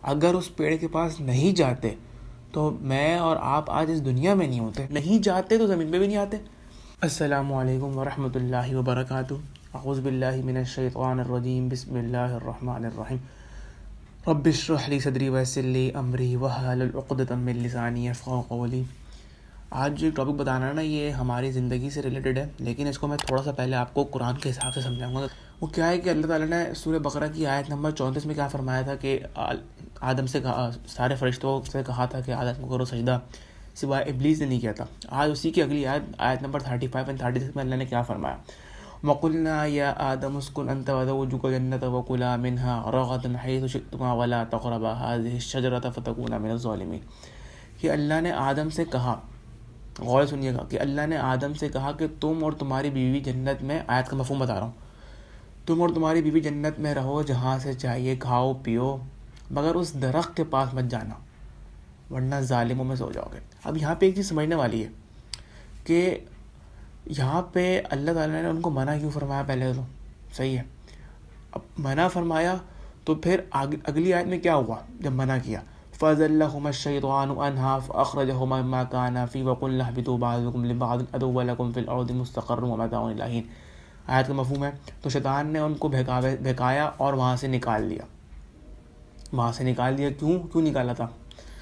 اگر اس پیڑ کے پاس نہیں جاتے تو میں اور آپ آج اس دنیا میں نہیں ہوتے. نہیں جاتے تو زمین پہ بھی نہیں آتے. السلام علیکم ورحمۃ اللہ وبرکاتہ. اعوذ باللہ من الشیطان الرجیم. بسم اللہ الرحمن الرحیم. رب اشرح لی صدری ویسر لی امری واحلل عقدۃ من لسانی یفقہوا قولی. آج جو ٹاپک بتانا ہے نا یہ ہماری زندگی سے ریلیٹڈ ہے، لیکن اس کو میں تھوڑا سا پہلے آپ کو قرآن کے حساب سے سمجھاؤں گا. وہ کیا ہے کہ اللہ تعالیٰ نے سورہ بقرہ کی آیت نمبر 34 میں کیا فرمایا تھا کہ آدم سے کہا، سارے فرشتوں سے کہا تھا کہ آدم کو کرو سجدہ، سوائے ابلیس نے نہیں کیا تھا. آج اسی کی اگلی آیت نمبر 35 اور 36 میں اللہ نے کیا فرمایا؟ وَقُلْنَا يَا آدَمُ اسْكُنْ أَنْتَ وَزَوْجُكَ الْجَنَّةَ وَكُلَا مِنْهَا رَغَدًا حَيْثُ شِئْتُمَا وَلَا تَقْرَبَا هَٰذِهِ الشَّجَرَةَ فَتَكُونَا مِنَ الظَّالِمِينَ. کہ اللہ نے آدم سے کہا، غور سنیے گا، کہ اللہ نے آدم سے کہا کہ تم اور تمہاری بیوی جنت میں، آیت کا مفہوم بتا رہا ہوں، تم اور تمہاری بیوی جنت میں رہو، جہاں سے چاہیے کھاؤ پیو، مگر اس درخت کے پاس مت جانا ورنہ ظالموں میں سو جاؤ گے. اب یہاں پہ ایک چیز سمجھنے والی ہے کہ یہاں پہ اللہ تعالیٰ نے ان کو منع کیوں فرمایا؟ پہلے تو صحیح ہے، اب منع فرمایا تو پھر اگلی آیت میں کیا ہوا جب منع کیا؟ فَأَزَلَّهُمَا الشَّيْطَانُ عَنْهَا فَأَخْرَجَهُمَا مِمَّا كَانَا فِيهِ وَقُلْنَا اهْبِطُوا بَعْضُكُمْ لِبَعْضٍ عَدُوٌّ لَكُمْ فِي الْأَرْضِ مُسْتَقَرٌّ وَمَتَاعٌ إِلَىٰ حِينٍ. آیت کا مفہوم ہے، تو شیطان نے ان کو بہکایا اور وہاں سے نکال دیا. کیوں نکالا تھا؟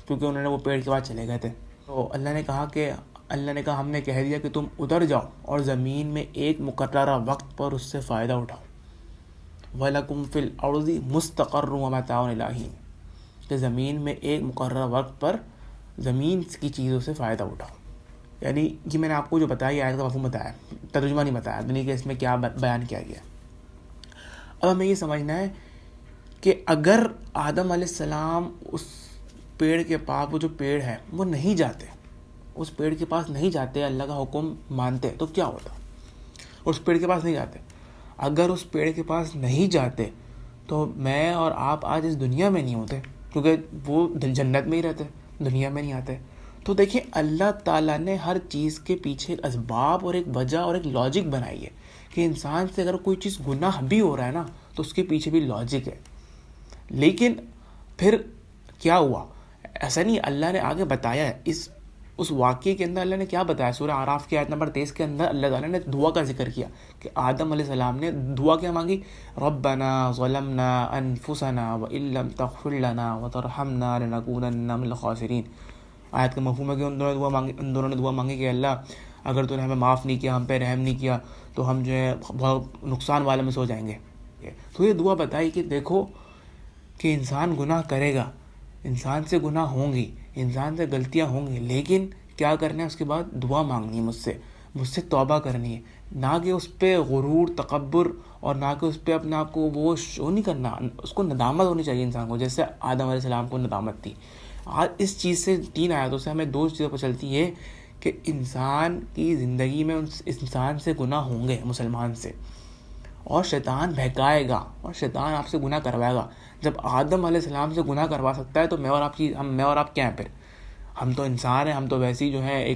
کیونکہ انہوں نے وہ پیڑ کے بعد چلے گئے تھے. تو اللہ نے کہا ہم نے کہہ دیا کہ تم ادھر جاؤ اور زمین میں ایک مقررہ وقت پر اس سے فائدہ اٹھاؤ. وَلَكُمْ فِي الْأَرْضِ مُسْتَقَرٌّ وَمَتَاعٌ إِلَىٰ حِينٍ، کہ زمین میں ایک مقررہ وقت پر زمین کی چیزوں سے فائدہ اٹھاؤ. یعنی کہ میں نے آپ کو جو بتایا آیت کا مفہوم بتایا، ترجمہ نہیں بتایا، یعنی کہ اس میں کیا بیان کیا گیا. اب ہمیں یہ سمجھنا ہے کہ اگر آدم علیہ السلام اس پیڑ کے پاس، وہ جو پیڑ ہے وہ نہیں جاتے، اس پیڑ کے پاس نہیں جاتے، اللہ کا حکم مانتے، تو کیا ہوتا؟ اس پیڑ کے پاس نہیں جاتے. اگر اس پیڑ کے پاس نہیں جاتے تو میں اور آپ آج اس دنیا میں نہیں ہوتے، کیونکہ وہ جنت میں ہی رہتے، دنیا میں نہیں آتے. تو دیکھیں اللہ تعالیٰ نے ہر چیز کے پیچھے ایک اسباب اور ایک وجہ اور ایک لاجک بنائی ہے کہ انسان سے اگر کوئی چیز گناہ بھی ہو رہا ہے نا تو اس کے پیچھے بھی لاجک ہے. لیکن پھر کیا ہوا؟ ایسا نہیں، اللہ نے آگے بتایا ہے. اس واقعے کے اندر اللہ نے کیا بتایا؟ سورہ اعراف کی آیت نمبر 23 کے اندر اللہ تعالیٰ نے دعا کا ذکر کیا کہ آدم علیہ السلام نے دعا کیا مانگی؟ ربنا ظلمنا انفسنا وان لم تغفر لنا وترحمنا لنکونن من الخاسرین. آیت کا مفہوم ہے کہ ان دونوں نے دعا مانگی کہ اللہ اگر تو نے ہمیں معاف نہیں کیا، ہم پہ رحم نہیں کیا، تو ہم جو ہے بہت نقصان والے میں سو جائیں گے. تو یہ دعا بتائی کہ دیکھو کہ انسان گناہ کرے گا، انسان سے گناہ ہوں گی، انسان سے غلطیاں ہوں گی، لیکن کیا کرنا ہے؟ اس کے بعد دعا مانگنی ہے مجھ سے توبہ کرنی ہے. نہ کہ اس پہ غرور، تکبر، اور نہ کہ اس پہ اپنے آپ کو وہ شو نہیں کرنا. اس کو ندامت ہونی چاہیے انسان کو، جیسے آدم علیہ السلام کو ندامت تھی. آج اس چیز سے، 3 آیاتوں سے ہمیں 2 چیزیں پتہ چلتی ہے کہ انسان کی زندگی میں انسان سے گناہ ہوں گے، مسلمان سے، اور شیطان بہکائے گا اور شیطان آپ سے گناہ کروائے گا. جب آدم علیہ السلام سے گناہ کروا سکتا ہے تو میں اور آپ کیا ہیں؟ پھر ہم تو انسان ہیں، ہم تو ویسے ہی جو ہے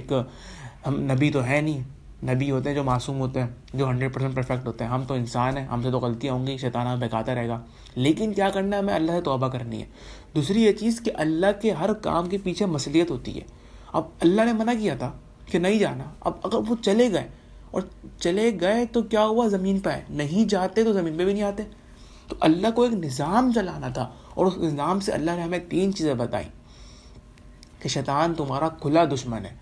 ہم نبی تو ہے نہیں. نبی ہوتے ہیں جو معصوم ہوتے ہیں، جو 100% پرفیکٹ ہوتے ہیں. ہم تو انسان ہیں، ہم سے تو غلطیاں ہوں گی، شیطان ہمیں بہکاتا رہے گا. لیکن کیا کرنا ہے؟ ہمیں اللہ سے توبہ کرنی ہے. دوسری یہ چیز کہ اللہ کے ہر کام کے پیچھے مصلحت ہوتی ہے. اب اللہ نے منع کیا تھا کہ نہیں جانا، اب اگر وہ چلے گئے تو کیا ہوا؟ زمین پہ آئے. نہیں جاتے تو زمین پہ بھی نہیں آتے. تو اللہ کو ایک نظام چلانا تھا، اور اس نظام سے اللہ نے ہمیں 3 چیزیں بتائیں کہ شیطان تمہارا کھلا دشمن ہے.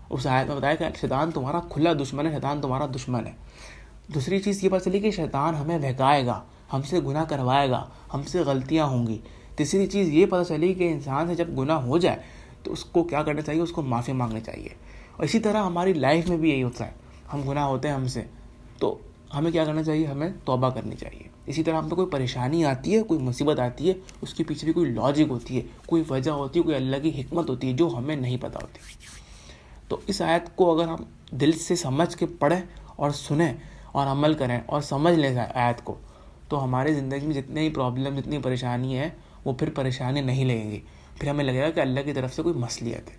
اس آیت میں بتایا کہ شیطان تمہارا کھلا دشمن ہے، شیطان تمہارا دشمن ہے. دوسری چیز یہ پتہ چلی کہ شیطان ہمیں بہکائے گا، ہم سے گناہ کروائے گا، ہم سے غلطیاں ہوں گی. تیسری چیز یہ پتہ چلی کہ انسان سے جب گناہ ہو جائے تو اس کو کیا کرنا چاہیے؟ اس کو معافی مانگنی چاہیے. اور اسی طرح ہماری لائف میں بھی یہی ہوتا ہے، ہم گناہ ہوتے ہیں ہم سے، تو ہمیں کیا کرنا چاہیے؟ ہمیں توبہ کرنی چاہیے. اسی طرح ہم پہ کوئی پریشانی آتی ہے، کوئی مصیبت آتی ہے، اس کے پیچھے بھی کوئی لاجک ہوتی ہے، کوئی وجہ ہوتی ہے، کوئی اللہ کی حکمت ہوتی ہے جو ہمیں نہیں پتہ ہوتی. تو اس آیت کو اگر ہم دل سے سمجھ کے پڑھیں اور سنیں اور عمل کریں اور سمجھ لیں آیت کو، تو ہماری زندگی میں جتنے ہی پرابلم، جتنی پریشانی ہے، وہ پھر پریشانی نہیں لگیں گی. پھر ہمیں لگے گا کہ اللہ کی طرف سے کوئی مصلحت ہے.